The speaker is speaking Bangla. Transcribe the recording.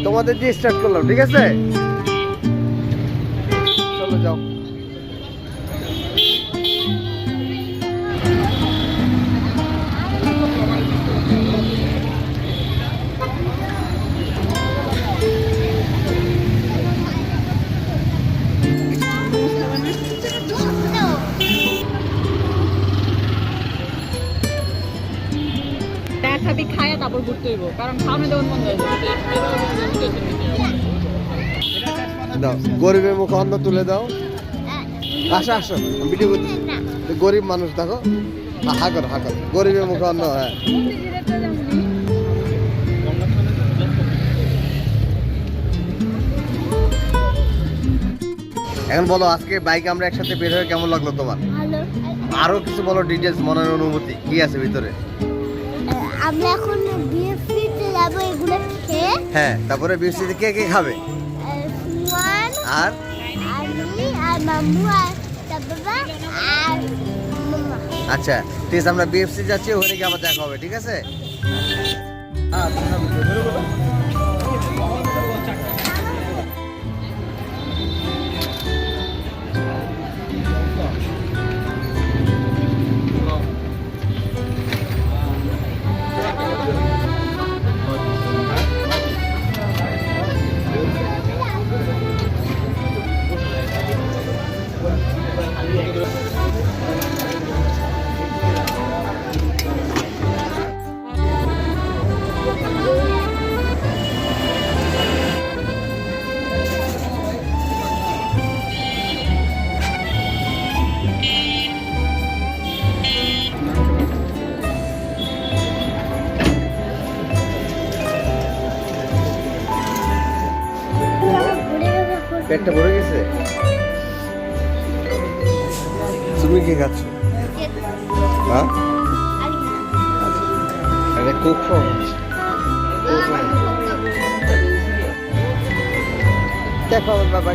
তোমাদের দিয়ে স্টার্ট করলাম, ঠিক আছে? চলো যাও। খাবি খায়া তারপর ঘুরতে হইব, কারণ খাওয়ানো দেওয়ার মন যায় দাও, গরিবের মুখে অন্ন তুলে দাও। আসো আসো, ভিডিও করছি। গরিব মানুষ দেখো, হা করো হা করো, গরিবের মুখে অন্ন। হ্যাঁ, এখন বলো, আজকে বাইকে আমরা একসাথে বের হয়ে কেমন লাগলো তোমার? ভালো। আরো কিছু বলো, ডিটেলস, মনের অনুভূতি কি আছে ভিতরে? আমরা এখন বিএফসিতে যাব এগুলো খেয়ে। হ্যাঁ, তারপরে বিএফসিতে কে কে খাবে? সুমন আর আমি আর মাম্মু আর তার বাবা আর মাম্মা। আচ্ছা ঠিক আছে, আমরা বিএফসি যাচ্ছি, ওখানে গিয়ে আবার দেখা হবে, ঠিক আছে? পেটটা ভরে গেছে? তুমি কি খাচ্ছ? হ্যাঁ, আরে কোক খাও। দেখো আমার বাবা